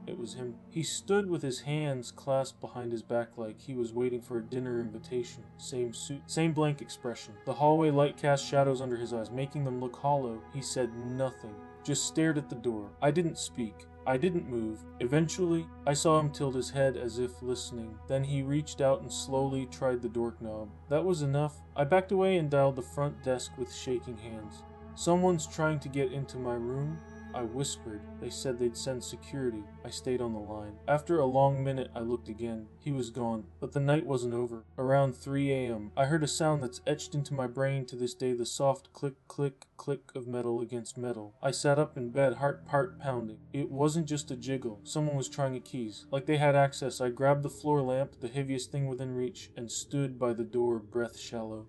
It was him. He stood with his hands clasped behind his back like he was waiting for a dinner invitation. Same suit, same blank expression. The hallway light cast shadows under his eyes, making them look hollow. He said nothing, just stared at the door. I didn't speak. I didn't move. Eventually, I saw him tilt his head as if listening. Then he reached out and slowly tried the doorknob. That was enough. I backed away and dialed the front desk with shaking hands. "Someone's trying to get into my room," I whispered. They said they'd send security. I stayed on the line. After a long minute, I looked again. He was gone. But the night wasn't over. Around 3 a.m., I heard a sound that's etched into my brain to this day, the soft click, click, click of metal against metal. I sat up in bed, heart pounding. It wasn't just a jiggle. Someone was trying a keys. Like they had access, I grabbed the floor lamp, the heaviest thing within reach, and stood by the door, breath shallow.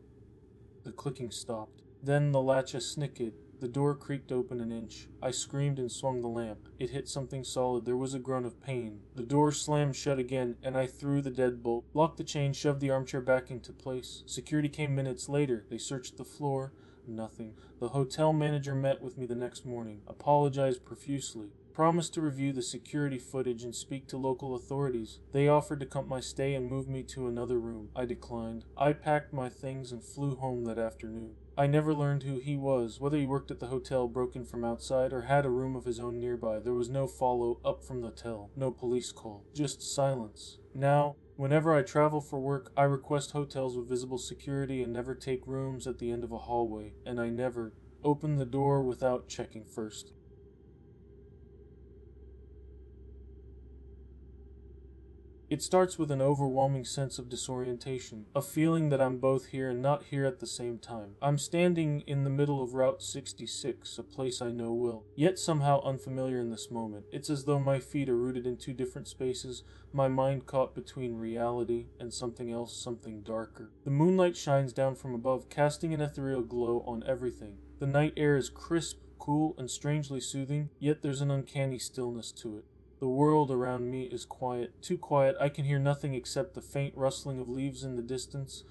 The clicking stopped. Then the latch snicked. The door creaked open an inch. I screamed and swung the lamp. It hit something solid. There was a groan of pain. The door slammed shut again, and I threw the deadbolt, locked the chain, shoved the armchair back into place. Security came minutes later. They searched the floor. Nothing. The hotel manager met with me the next morning, apologized profusely, promised to review the security footage and speak to local authorities. They offered to cut my stay and move me to another room. I declined. I packed my things and flew home that afternoon. I never learned who he was, whether he worked at the hotel, broke in from outside, or had a room of his own nearby. There was no follow-up from the hotel, no police call, just silence. Now, whenever I travel for work, I request hotels with visible security and never take rooms at the end of a hallway, and I never open the door without checking first. It starts with an overwhelming sense of disorientation, a feeling that I'm both here and not here at the same time. I'm standing in the middle of Route 66, a place I know well, yet somehow unfamiliar in this moment. It's as though my feet are rooted in two different spaces, my mind caught between reality and something else, something darker. The moonlight shines down from above, casting an ethereal glow on everything. The night air is crisp, cool, and strangely soothing, yet there's an uncanny stillness to it. The world around me is quiet, too quiet. I can hear nothing except the faint rustling of leaves in the distance,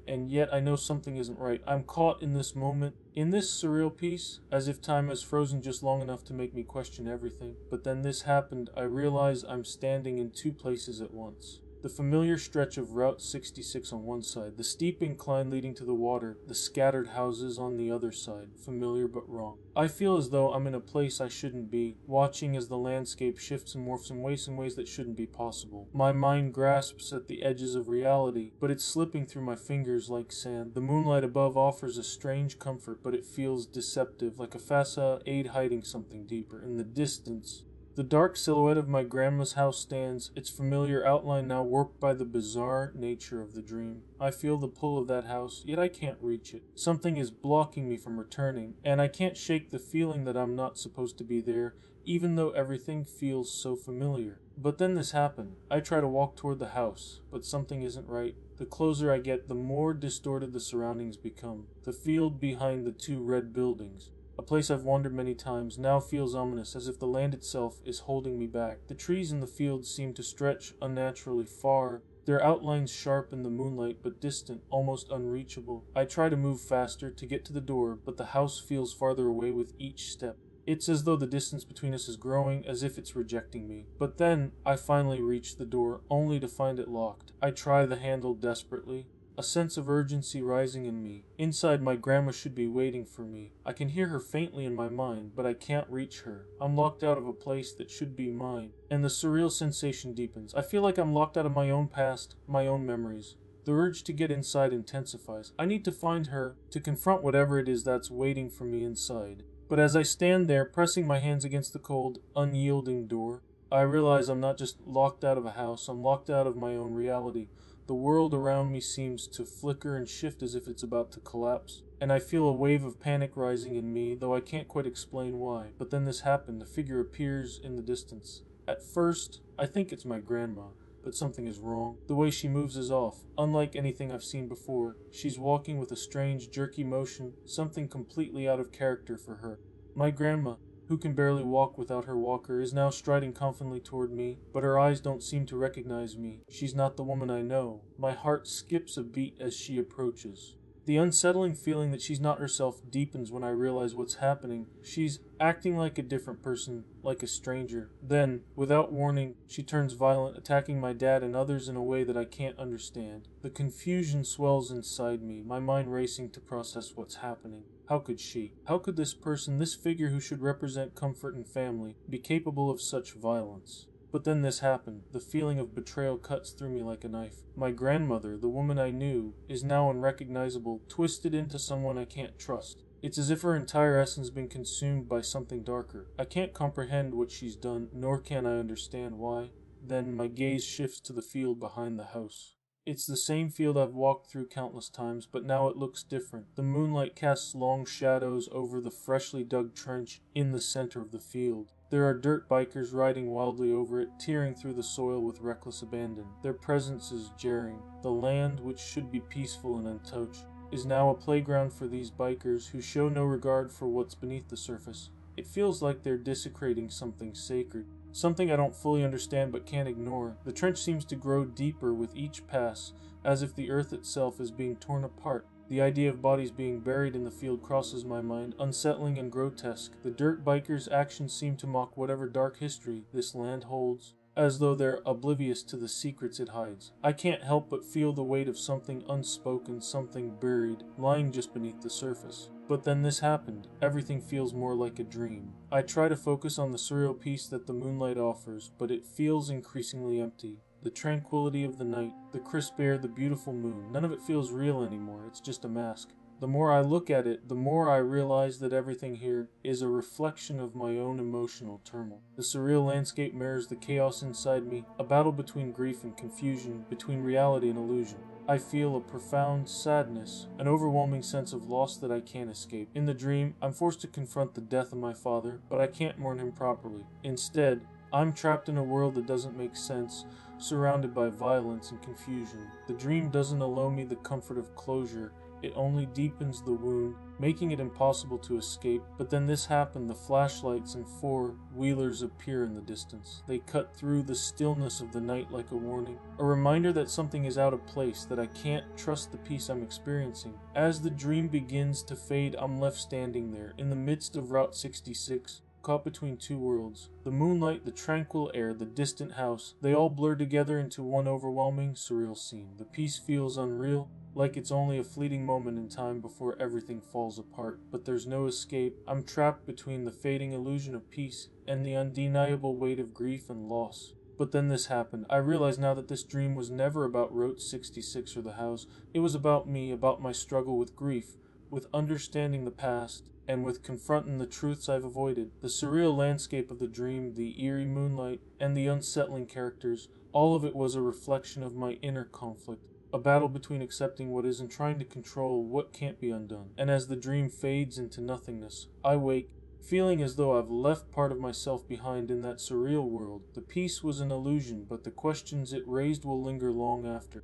and yet I know something isn't right. I'm caught in this moment, in this surreal piece, as if time has frozen just long enough to make me question everything. But then this happened. I realize I'm standing in two places at once. The familiar stretch of Route 66 on one side, the steep incline leading to the water, the scattered houses on the other side, familiar but wrong. I feel as though I'm in a place I shouldn't be, watching as the landscape shifts and morphs and wastes in ways that shouldn't be possible. My mind grasps at the edges of reality, but it's slipping through my fingers like sand. The moonlight above offers a strange comfort, but it feels deceptive, like a facade hiding something deeper. In the distance, the dark silhouette of my grandma's house stands, its familiar outline now warped by the bizarre nature of the dream. I feel the pull of that house, yet I can't reach it. Something is blocking me from returning, and I can't shake the feeling that I'm not supposed to be there, even though everything feels so familiar. But then this happened. I try to walk toward the house, but something isn't right. The closer I get, the more distorted the surroundings become. The field behind the two red buildings, a place I've wandered many times, now feels ominous, as if the land itself is holding me back. The trees in the fields seem to stretch unnaturally far, their outlines sharp in the moonlight, but distant, almost unreachable. I try to move faster, to get to the door, but the house feels farther away with each step. It's as though the distance between us is growing, as if it's rejecting me. But then, I finally reach the door, only to find it locked. I try the handle desperately, a sense of urgency rising in me. Inside, my grandma should be waiting for me. I can hear her faintly in my mind, but I can't reach her. I'm locked out of a place that should be mine, and the surreal sensation deepens. I feel like I'm locked out of my own past, my own memories. The urge to get inside intensifies. I need to find her, to confront whatever it is that's waiting for me inside. But as I stand there, pressing my hands against the cold, unyielding door, I realize I'm not just locked out of a house, I'm locked out of my own reality. The world around me seems to flicker and shift as if it's about to collapse, and I feel a wave of panic rising in me, though I can't quite explain why. But then this happened. The figure appears in the distance. At first, I think it's my grandma, but something is wrong. The way she moves is off, unlike anything I've seen before. She's walking with a strange, jerky motion, something completely out of character for her. My grandma, who can barely walk without her walker, is now striding confidently toward me, but her eyes don't seem to recognize me. She's not the woman I know. My heart skips a beat as she approaches. The unsettling feeling that she's not herself deepens when I realize what's happening. She's acting like a different person, like a stranger. Then, without warning, she turns violent, attacking my dad and others in a way that I can't understand. The confusion swells inside me, my mind racing to process what's happening. How could she? How could this person, this figure who should represent comfort and family, be capable of such violence? But then this happened. The feeling of betrayal cuts through me like a knife. My grandmother, the woman I knew, is now unrecognizable, twisted into someone I can't trust. It's as if her entire essence has been consumed by something darker. I can't comprehend what she's done, nor can I understand why. Then my gaze shifts to the field behind the house. It's the same field I've walked through countless times, but now it looks different. The moonlight casts long shadows over the freshly dug trench in the center of the field. There are dirt bikers riding wildly over it, tearing through the soil with reckless abandon. Their presence is jarring. The land, which should be peaceful and untouched, is now a playground for these bikers who show no regard for what's beneath the surface. It feels like they're desecrating something sacred. Something I don't fully understand but can't ignore. The trench seems to grow deeper with each pass, as if the earth itself is being torn apart. The idea of bodies being buried in the field crosses my mind, unsettling and grotesque. The dirt bikers' actions seem to mock whatever dark history this land holds, as though they're oblivious to the secrets it hides. I can't help but feel the weight of something unspoken, something buried, lying just beneath the surface. But then this happened. Everything feels more like a dream. I try to focus on the surreal peace that the moonlight offers, but it feels increasingly empty. The tranquility of the night, the crisp air, the beautiful moon, none of it feels real anymore. It's just a mask. The more I look at it, the more I realize that everything here is a reflection of my own emotional turmoil. The surreal landscape mirrors the chaos inside me, a battle between grief and confusion, between reality and illusion. I feel a profound sadness, an overwhelming sense of loss that I can't escape. In the dream, I'm forced to confront the death of my father, but I can't mourn him properly. Instead, I'm trapped in a world that doesn't make sense, surrounded by violence and confusion. The dream doesn't allow me the comfort of closure. It only deepens the wound, making it impossible to escape. But then this happened. The flashlights and four-wheelers appear in the distance. They cut through the stillness of the night like a warning, a reminder that something is out of place, that I can't trust the peace I'm experiencing. As the dream begins to fade, I'm left standing there, in the midst of Route 66, caught between two worlds. The moonlight, the tranquil air, the distant house, they all blur together into one overwhelming, surreal scene. The peace feels unreal, like it's only a fleeting moment in time before everything falls apart. But there's no escape. I'm trapped between the fading illusion of peace and the undeniable weight of grief and loss. But then this happened. I realize now that this dream was never about Route 66 or the house. It was about me, about my struggle with grief, with understanding the past, and with confronting the truths I've avoided. The surreal landscape of the dream, the eerie moonlight, and the unsettling characters, all of it was a reflection of my inner conflict. A battle between accepting what is and trying to control what can't be undone. And as the dream fades into nothingness, I wake, feeling as though I've left part of myself behind in that surreal world. The peace was an illusion, but the questions it raised will linger long after.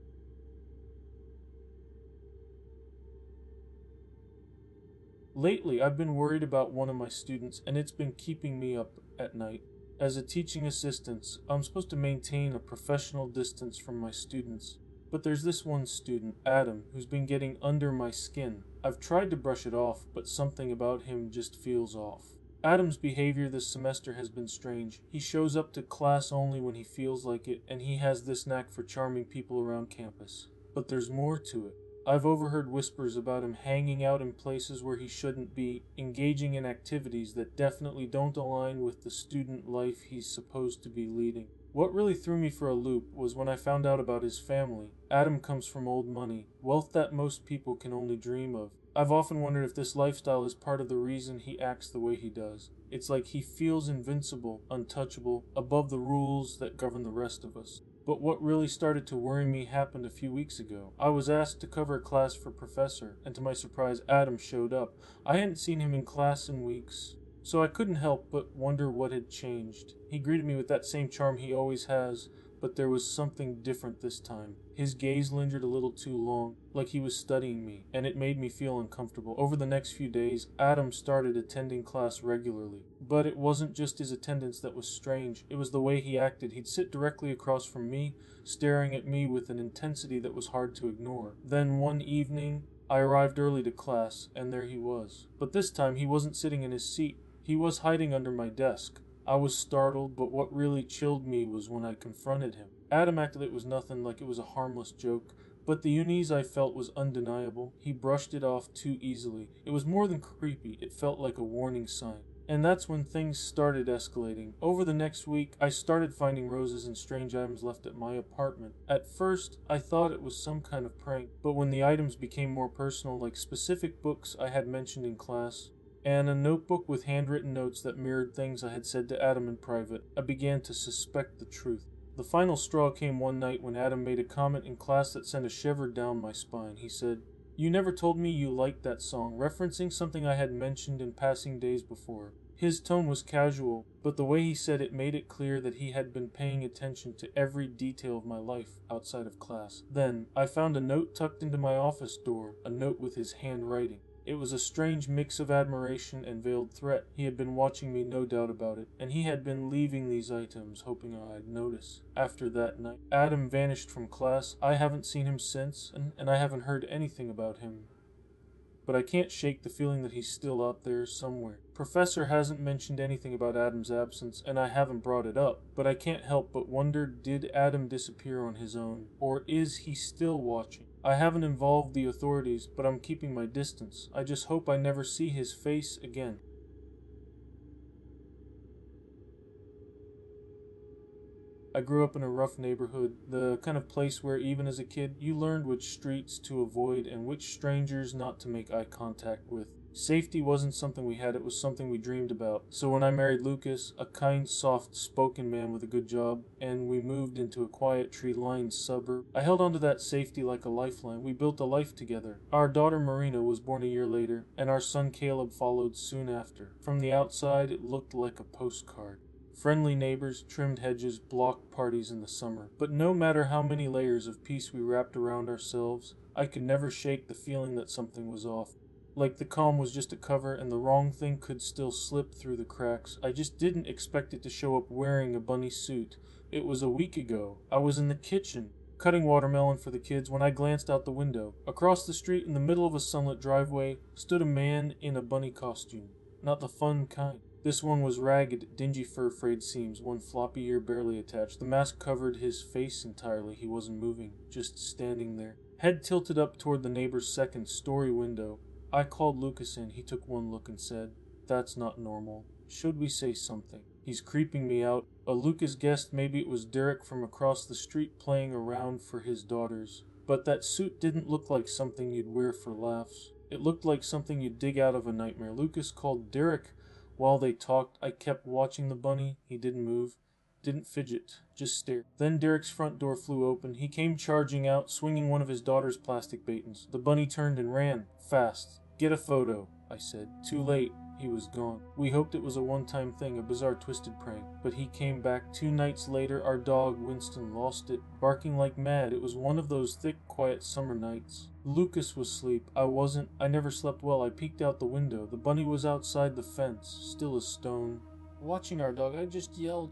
Lately, I've been worried about one of my students, and it's been keeping me up at night. As a teaching assistant, I'm supposed to maintain a professional distance from my students. But there's this one student, Adam, who's been getting under my skin. I've tried to brush it off, but something about him just feels off. Adam's behavior this semester has been strange. He shows up to class only when he feels like it, and he has this knack for charming people around campus. But there's more to it. I've overheard whispers about him hanging out in places where he shouldn't be, engaging in activities that definitely don't align with the student life he's supposed to be leading. What really threw me for a loop was when I found out about his family. Adam comes from old money, wealth that most people can only dream of. I've often wondered if this lifestyle is part of the reason he acts the way he does. It's like he feels invincible, untouchable, above the rules that govern the rest of us. But what really started to worry me happened a few weeks ago. I was asked to cover a class for Professor, and to my surprise, Adam showed up. I hadn't seen him in class in weeks, so I couldn't help but wonder what had changed. He greeted me with that same charm he always has, but there was something different this time. His gaze lingered a little too long, like he was studying me, and it made me feel uncomfortable. Over the next few days, Adam started attending class regularly. But it wasn't just his attendance that was strange, it was the way he acted. He'd sit directly across from me, staring at me with an intensity that was hard to ignore. Then one evening, I arrived early to class, and there he was. But this time, he wasn't sitting in his seat. He was hiding under my desk. I was startled, but what really chilled me was when I confronted him. Adam acted it was nothing, like it was a harmless joke, but the unease I felt was undeniable. He brushed it off too easily. It was more than creepy, it felt like a warning sign. And that's when things started escalating. Over the next week, I started finding roses and strange items left at my apartment. At first, I thought it was some kind of prank, but when the items became more personal, like specific books I had mentioned in class, and a notebook with handwritten notes that mirrored things I had said to Adam in private, I began to suspect the truth. The final straw came one night when Adam made a comment in class that sent a shiver down my spine. He said, "You never told me you liked that song," referencing something I had mentioned in passing days before. His tone was casual, but the way he said it made it clear that he had been paying attention to every detail of my life outside of class. Then, I found a note tucked into my office door, a note with his handwriting. It was a strange mix of admiration and veiled threat. He had been watching me, no doubt about it, and he had been leaving these items, hoping I'd notice. After that night, Adam vanished from class. I haven't seen him since, and I haven't heard anything about him. But I can't shake the feeling that he's still out there somewhere. Professor hasn't mentioned anything about Adam's absence, and I haven't brought it up, but I can't help but wonder, did Adam disappear on his own, or is he still watching? I haven't involved the authorities, but I'm keeping my distance. I just hope I never see his face again. I grew up in a rough neighborhood, the kind of place where even as a kid, you learned which streets to avoid and which strangers not to make eye contact with. Safety wasn't something we had, it was something we dreamed about. So when I married Lucas, a kind, soft-spoken man with a good job, and we moved into a quiet, tree-lined suburb, I held onto that safety like a lifeline. We built a life together. Our daughter Marina was born a year later, and our son Caleb followed soon after. From the outside, it looked like a postcard. Friendly neighbors, trimmed hedges, block parties in the summer. But no matter how many layers of peace we wrapped around ourselves, I could never shake the feeling that something was off. Like the calm was just a cover and the wrong thing could still slip through the cracks. I just didn't expect it to show up wearing a bunny suit. It was a week ago. I was in the kitchen, cutting watermelon for the kids, when I glanced out the window. Across the street, in the middle of a sunlit driveway, stood a man in a bunny costume. Not the fun kind. This one was ragged, dingy fur frayed seams, one floppy ear barely attached. The mask covered his face entirely. He wasn't moving, just standing there. Head tilted up toward the neighbor's second-story window. I called Lucas in. He took one look and said, "That's not normal. Should we say something? He's creeping me out." Lucas guessed maybe it was Derek from across the street playing around for his daughters. But that suit didn't look like something you'd wear for laughs. It looked like something you'd dig out of a nightmare. Lucas called Derek. While they talked, I kept watching the bunny. He didn't move, didn't fidget, just stared. Then Derek's front door flew open. He came charging out, swinging one of his daughter's plastic batons. The bunny turned and ran, fast. "Get a photo," I said. Too late. He was gone. We hoped it was a one-time thing, a bizarre twisted prank. But he came back 2 nights later. Our dog, Winston, lost it, barking like mad. It was one of those thick, quiet summer nights. Lucas was asleep. I wasn't. I never slept well. I peeked out the window. The bunny was outside the fence, still as stone. Watching our dog, I just yelled,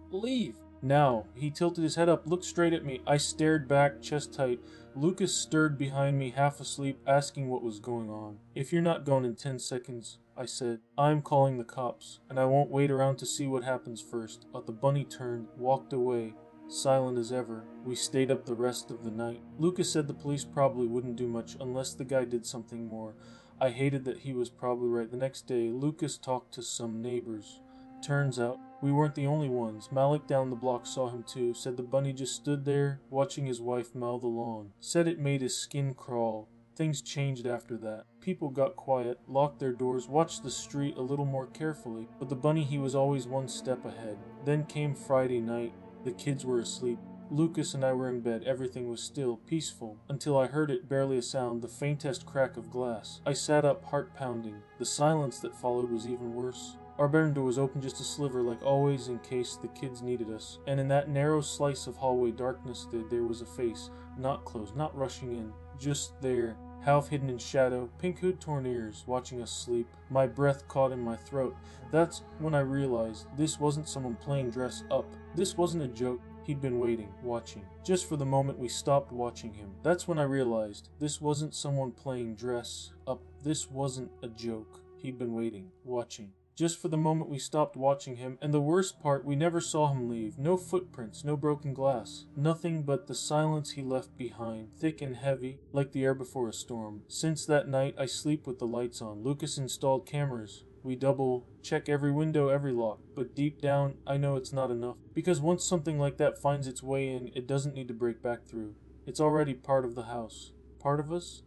"Leave!" Now, he tilted his head up, looked straight at me. I stared back, chest tight. Lucas stirred behind me, half asleep, asking what was going on. "If you're not gone in 10 seconds, I said, "I'm calling the cops, and I won't wait around to see what happens first." But the bunny turned, walked away, silent as ever. We stayed up the rest of the night. Lucas said the police probably wouldn't do much unless the guy did something more. I hated that he was probably right. The next day, Lucas talked to some neighbors. Turns out, we weren't the only ones. Malik down the block saw him too, said the bunny just stood there, watching his wife mow the lawn. Said it made his skin crawl. Things changed after that. People got quiet, locked their doors, watched the street a little more carefully, but the bunny, he was always one step ahead. Then came Friday night. The kids were asleep. Lucas and I were in bed. Everything was still, peaceful, until I heard it, barely a sound, the faintest crack of glass. I sat up, heart pounding. The silence that followed was even worse. Our bedroom door was open just a sliver, like always, in case the kids needed us. And in that narrow slice of hallway darkness there was a face, not closed, not rushing in, just there, half hidden in shadow, pink hood, torn ears, watching us sleep. My breath caught in my throat. That's when I realized this wasn't someone playing dress up. This wasn't a joke. He'd been waiting, watching, just for the moment we stopped watching him. That's when I realized this wasn't someone playing dress up. This wasn't a joke. He'd been waiting, watching, just for the moment we stopped watching him. And the worst part, we never saw him leave. No footprints, no broken glass. Nothing but the silence he left behind, thick and heavy, like the air before a storm. Since that night, I sleep with the lights on. Lucas installed cameras. We double check every window, every lock. But deep down, I know it's not enough. Because once something like that finds its way in, it doesn't need to break back through. It's already part of the house. Part of us?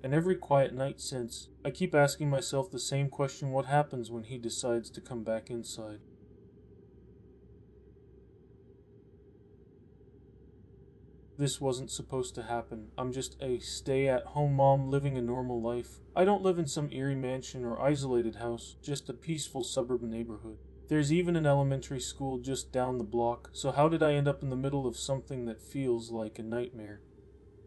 And every quiet night since, I keep asking myself the same question: what happens when he decides to come back inside? This wasn't supposed to happen. I'm just a stay-at-home mom living a normal life. I don't live in some eerie mansion or isolated house, just a peaceful suburban neighborhood. There's even an elementary school just down the block, so how did I end up in the middle of something that feels like a nightmare?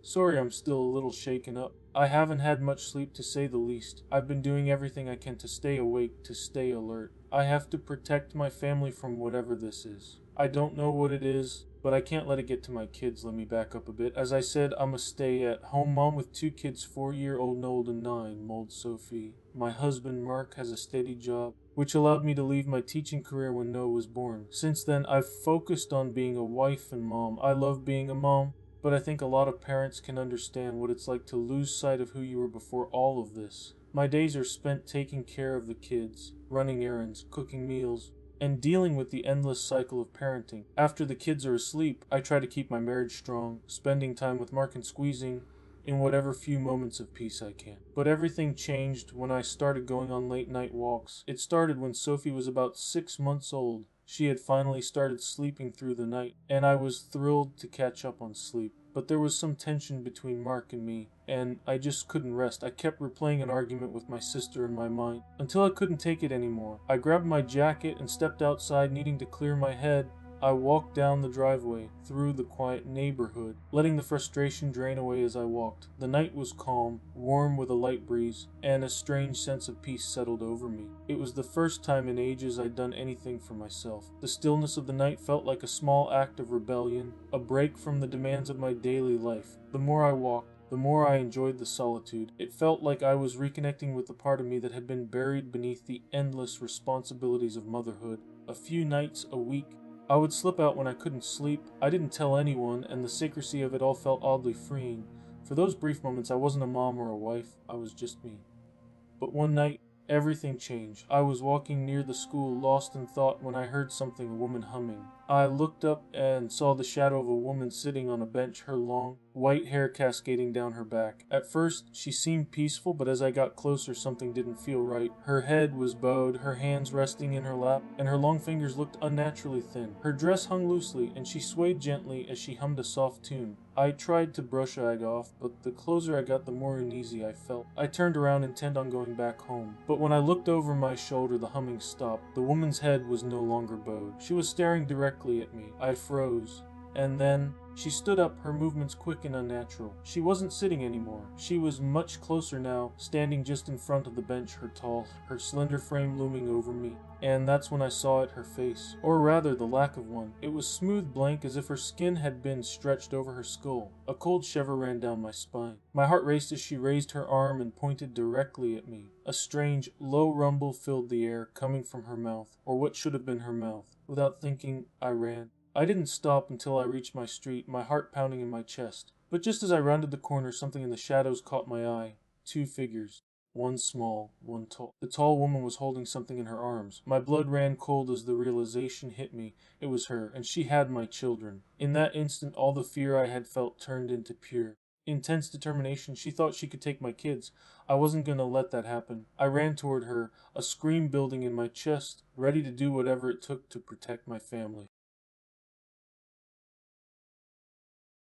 Sorry, I'm still a little shaken up. I haven't had much sleep, to say the least. I've been doing everything I can to stay awake, to stay alert. I have to protect my family from whatever this is. I don't know what it is, but I can't let it get to my kids. Let me back up a bit. As I said, I'm a stay-at-home mom with 2 kids, 4-year-old Noel and 9-year-old Sophie. My husband, Mark, has a steady job, which allowed me to leave my teaching career when Noah was born. Since then, I've focused on being a wife and mom. I love being a mom, but I think a lot of parents can understand what it's like to lose sight of who you were before all of this. My days are spent taking care of the kids, running errands, cooking meals, and dealing with the endless cycle of parenting. After the kids are asleep, I try to keep my marriage strong, spending time with Mark and squeezing in whatever few moments of peace I can. But everything changed when I started going on late night walks. It started when Sophie was about 6 months old. She had finally started sleeping through the night, and I was thrilled to catch up on sleep. But there was some tension between Mark and me, and I just couldn't rest. I kept replaying an argument with my sister in my mind, until I couldn't take it anymore. I grabbed my jacket and stepped outside, needing to clear my head. I walked down the driveway, through the quiet neighborhood, letting the frustration drain away as I walked. The night was calm, warm with a light breeze, and a strange sense of peace settled over me. It was the first time in ages I'd done anything for myself. The stillness of the night felt like a small act of rebellion, a break from the demands of my daily life. The more I walked, the more I enjoyed the solitude. It felt like I was reconnecting with the part of me that had been buried beneath the endless responsibilities of motherhood. A few nights a week, I would slip out when I couldn't sleep. I didn't tell anyone, and the secrecy of it all felt oddly freeing. For those brief moments, I wasn't a mom or a wife, I was just me. But one night, everything changed. I was walking near the school, lost in thought, when I heard something, a woman humming. I looked up and saw the shadow of a woman sitting on a bench, her long, white hair cascading down her back. At first, she seemed peaceful, but as I got closer, something didn't feel right. Her head was bowed, her hands resting in her lap, and her long fingers looked unnaturally thin. Her dress hung loosely, and she swayed gently as she hummed a soft tune. I tried to brush Ag off, but the closer I got, the more uneasy I felt. I turned around, intent on going back home. But when I looked over my shoulder, the humming stopped. The woman's head was no longer bowed. She was staring directly at me. I froze. And then she stood up, her movements quick and unnatural. She wasn't sitting anymore. She was much closer now, standing just in front of the bench, her slender frame looming over me. And that's when I saw it, her face. Or rather, the lack of one. It was smooth blank, as if her skin had been stretched over her skull. A cold shiver ran down my spine. My heart raced as she raised her arm and pointed directly at me. A strange, low rumble filled the air, coming from her mouth, or what should have been her mouth. Without thinking, I ran. I didn't stop until I reached my street, my heart pounding in my chest. But just as I rounded the corner, something in the shadows caught my eye. Two figures. One small, one tall. The tall woman was holding something in her arms. My blood ran cold as the realization hit me. It was her, and she had my children. In that instant, all the fear I had felt turned into pure, intense determination. She thought she could take my kids. I wasn't going to let that happen. I ran toward her, a scream building in my chest, ready to do whatever it took to protect my family.